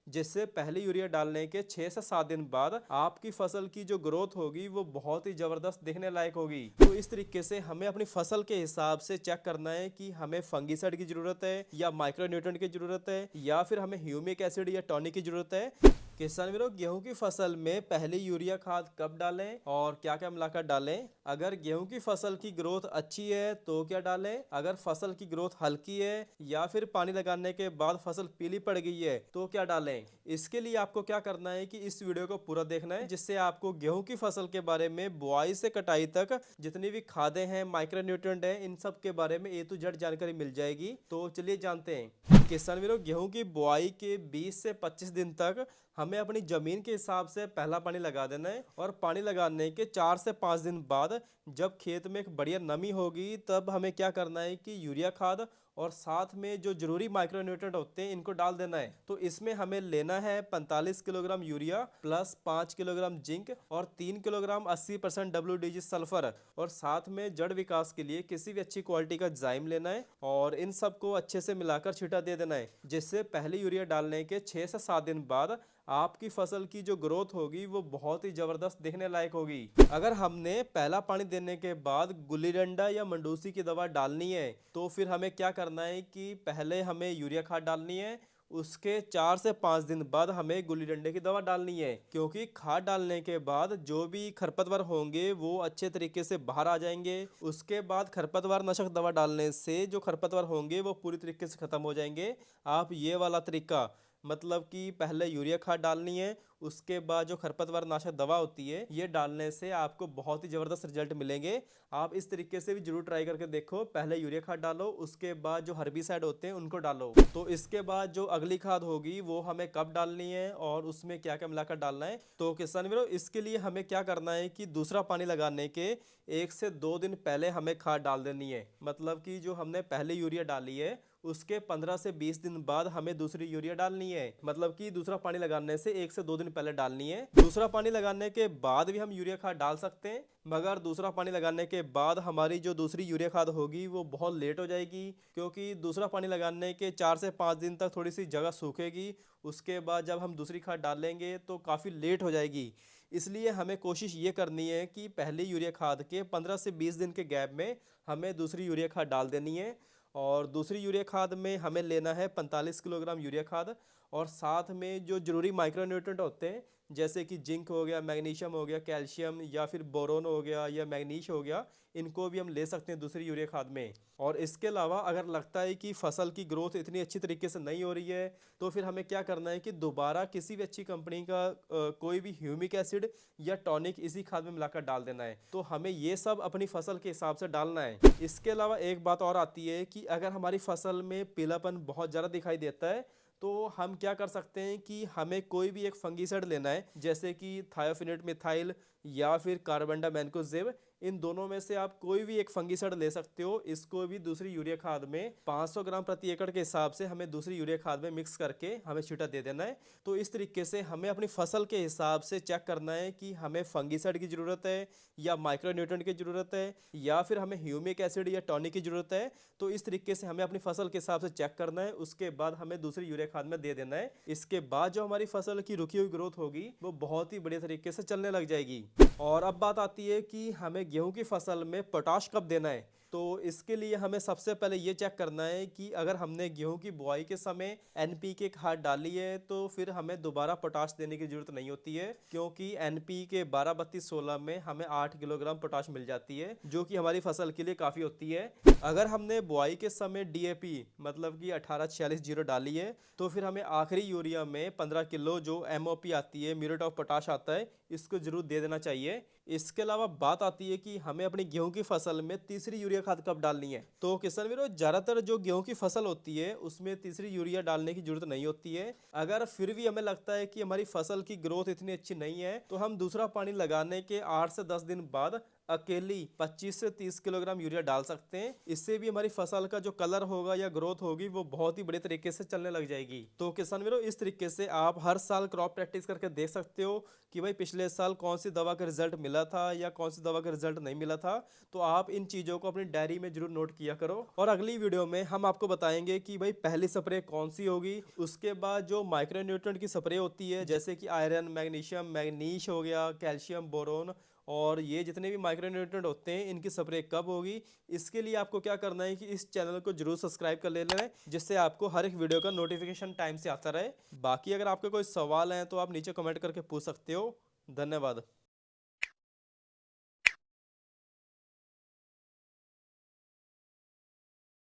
जिससे पहले यूरिया डालने के 6 से 7 दिन बाद आपकी फसल की जो ग्रोथ होगी वो बहुत ही जबरदस्त देखने लायक होगी। तो इस तरीके से हमें अपनी फसल के हिसाब से चेक करना है कि हमें फंगिसाइड की जरूरत है या माइक्रोन्यूट्रिएंट की जरूरत है या फिर हमें ह्यूमिक एसिड या टॉनिक की जरूरत है। किसान वीरों, गेहूं की फसल में पहले यूरिया खाद कब डालें और क्या क्या मिलाकर डालें? अगर गेहूं की फसल की ग्रोथ अच्छी है तो क्या डालें? अगर फसल की ग्रोथ हल्की है या फिर पानी लगाने के बाद फसल पीली पड़ गई है तो क्या डालें? इसके लिए आपको क्या करना है कि इस वीडियो को पूरा देखना है, जिससे आपको गेहूं की फसल के बारे में बुआई से कटाई तक जितनी भी खादें हैं, माइक्रो न्यूट्रिएंट हैं, इन सब के बारे में ए टू जेड जानकारी मिल जाएगी। तो चलिए जानते हैं। किसान वीरों, गेहूं की बुआई के 20 से 25 दिन तक हमें अपनी जमीन के हिसाब से पहला पानी लगा देना है और पानी लगाने के 4 से 5 दिन बाद जब खेत में एक बढ़िया नमी होगी तब हमें क्या करना है कि यूरिया खाद और साथ में जो जरूरी माइक्रोन्यूट्रिएंट होते हैं इनको डाल देना है। तो इसमें हमें लेना है 45 kilogram urea plus 5 kilogram zinc और 3 किलोग्राम 80% WDG सल्फर और साथ में जड़ विकास के लिए किसी भी अच्छी क्वालिटी का जाइम लेना है और इन सबको अच्छे से मिलाकर छिटा दे देना है, जिससे पहले यूरिया डालने के 6 से 7 दिन बाद आपकी फसल की जो ग्रोथ होगी वो बहुत ही जबरदस्त दिखने लायक होगी। अगर हमने पहला पानी देने के बाद गुल्ली डंडा या मंडूसी की दवा डालनी है तो फिर हमें क्या करना है कि पहले हमें यूरिया खाद डालनी है, उसके 4 से 5 दिन बाद हमें गुल्ली डंडे की दवा डालनी है, क्योंकि खाद डालने के बाद जो भी खरपतवार होंगे वो अच्छे तरीके से बाहर आ जाएंगे। उसके बाद खरपतवार नाशक दवा डालने से जो खरपतवार होंगे वो पूरी तरीके से खत्म हो जाएंगे। आप ये वाला तरीका, मतलब कि पहले यूरिया खाद डालनी है, उसके बाद जो खरपतवार नाशक दवा होती है ये डालने से आपको बहुत ही ज़बरदस्त रिजल्ट मिलेंगे। आप इस तरीके से भी जरूर ट्राई करके देखो। पहले यूरिया खाद डालो, उसके बाद जो हर्बिसाइड होते हैं उनको डालो। तो इसके बाद जो अगली खाद होगी वो हमें कब डालनी है और उसमें क्या क्या मिलाकर डालना है। तो किसान वीरों, इसके लिए हमें क्या करना है कि दूसरा पानी लगाने के 1 से 2 दिन पहले हमें खाद डाल देनी है। मतलब कि जो हमने पहले यूरिया डाली है उसके 15 से 20 दिन बाद हमें दूसरी यूरिया डालनी है। मतलब कि दूसरा पानी लगाने से 1 से 2 दिन पहले डालनी है। दूसरा पानी लगाने के बाद भी हम यूरिया खाद डाल सकते हैं, मगर दूसरा पानी लगाने के बाद हमारी जो दूसरी यूरिया खाद होगी वो बहुत लेट हो जाएगी, क्योंकि दूसरा पानी लगाने के 4 से 5 दिन तक थोड़ी सी जगह सूखेगी। उसके बाद जब हम दूसरी खाद डालेंगे तो काफ़ी लेट हो जाएगी। इसलिए हमें कोशिश ये करनी है कि पहले यूरिया खाद के 15 से 20 दिन के गैप में हमें दूसरी यूरिया खाद डाल देनी है। और दूसरी यूरिया खाद में हमें लेना है 45 किलोग्राम यूरिया खाद और साथ में जो जरूरी माइक्रोन्यूट्रिएंट होते हैं जैसे कि जिंक हो गया, मैग्नीशियम हो गया, कैल्शियम या फिर बोरोन हो गया या मैग्नीश हो गया, इनको भी हम ले सकते हैं दूसरी यूरिया खाद में। और इसके अलावा अगर लगता है कि फसल की ग्रोथ इतनी अच्छी तरीके से नहीं हो रही है तो फिर हमें क्या करना है कि दोबारा किसी भी अच्छी कंपनी का कोई भी ह्यूमिक एसिड या टॉनिक इसी खाद में मिलाकर डाल देना है। तो हमें ये सब अपनी फसल के हिसाब से डालना है। इसके अलावा एक बात और आती है कि अगर हमारी फसल में पीलापन बहुत ज़्यादा दिखाई देता है तो हम क्या कर सकते हैं कि हमें कोई भी एक फंगिसाइड लेना है, जैसे कि थायोफिनेट मिथाइल या फिर कार्बेंडामेनकोजेब। इन दोनों में से आप कोई भी एक फंगिसाइड ले सकते हो। इसको भी दूसरी यूरिया खाद में 500 ग्राम प्रति एकड़ के हिसाब से हमें दूसरी यूरिया खाद में मिक्स करके हमें छींटा दे देना है। तो इस तरीके से हमें अपनी फसल के हिसाब से चेक करना है कि हमें फंगिसाइड की ज़रूरत है या माइक्रोन्यूट्रिएंट की ज़रूरत है या फिर हमें ह्यूमिक एसिड या टॉनिक की ज़रूरत है। तो इस तरीके से हमें अपनी फसल के हिसाब से चेक करना है, उसके बाद हमें दूसरी यूरिया खाद में दे देना है। इसके बाद जो हमारी फसल की रुकी हुई ग्रोथ होगी वो बहुत ही बढ़िया तरीके से चलने लग जाएगी। और अब बात आती है कि हमें गेहूं की फसल में पोटाश कब देना है। तो इसके लिए हमें सबसे पहले ये चेक करना है कि अगर हमने गेहूं की बुआई के समय NPK खाद डाली है तो फिर हमें दोबारा पोटाश देने की जरूरत नहीं होती है, क्योंकि NPK 12-32-16 में हमें 8 किलोग्राम पोटाश मिल जाती है, जो कि हमारी फसल के लिए काफ़ी होती है। अगर हमने बुआई के समय DAP मतलब कि 18-46-0 डाली है तो फिर हमें आखिरी यूरिया में 15 किलो जो MOP आती है, म्यूरेट ऑफ पोटाश आता है, इसको जरूर दे देना चाहिए। इसके अलावा बात आती है कि हमें अपनी गेहूं की फसल में तीसरी यूरिया खाद कब डालनी है। तो किसान वीरों, ज्यादातर जो गेहूं की फसल होती है उसमें तीसरी यूरिया डालने की जरूरत नहीं होती है। अगर फिर भी हमें लगता है कि हमारी फसल की ग्रोथ इतनी अच्छी नहीं है तो हम दूसरा पानी लगाने के 8 से 10 दिन बाद अकेली 25 से 30 किलोग्राम यूरिया डाल सकते हैं। इससे भी हमारी फसल का जो कलर होगा या ग्रोथ होगी वो बहुत ही बड़े तरीके से चलने लग जाएगी। तो किसान वीरों, इस तरीके से आप हर साल क्रॉप प्रैक्टिस करके देख सकते हो कि भाई पिछले साल कौन सी दवा का रिजल्ट मिला था या कौन सी दवा का रिजल्ट नहीं मिला था। तो आप इन चीज़ों को अपनी डायरी में जरूर नोट किया करो। और अगली वीडियो में हम आपको बताएंगे कि भाई पहली स्प्रे कौन सी होगी, उसके बाद जो माइक्रो न्यूट्रिएंट की स्प्रे होती है जैसे कि आयरन, मैग्नीशियम, मैग्नीश हो गया, कैल्शियम, बोरोन, और ये जितने भी माइक्रो न्यूट्रिएंट होते हैं इनकी स्प्रे कब होगी। इसके लिए आपको क्या करना है कि इस चैनल को जरूर सब्सक्राइब कर लेना है, जिससे आपको हर एक वीडियो का नोटिफिकेशन टाइम से आता रहे। बाकी अगर आपके कोई सवाल हैं तो आप नीचे कमेंट करके पूछ सकते हो। धन्यवाद।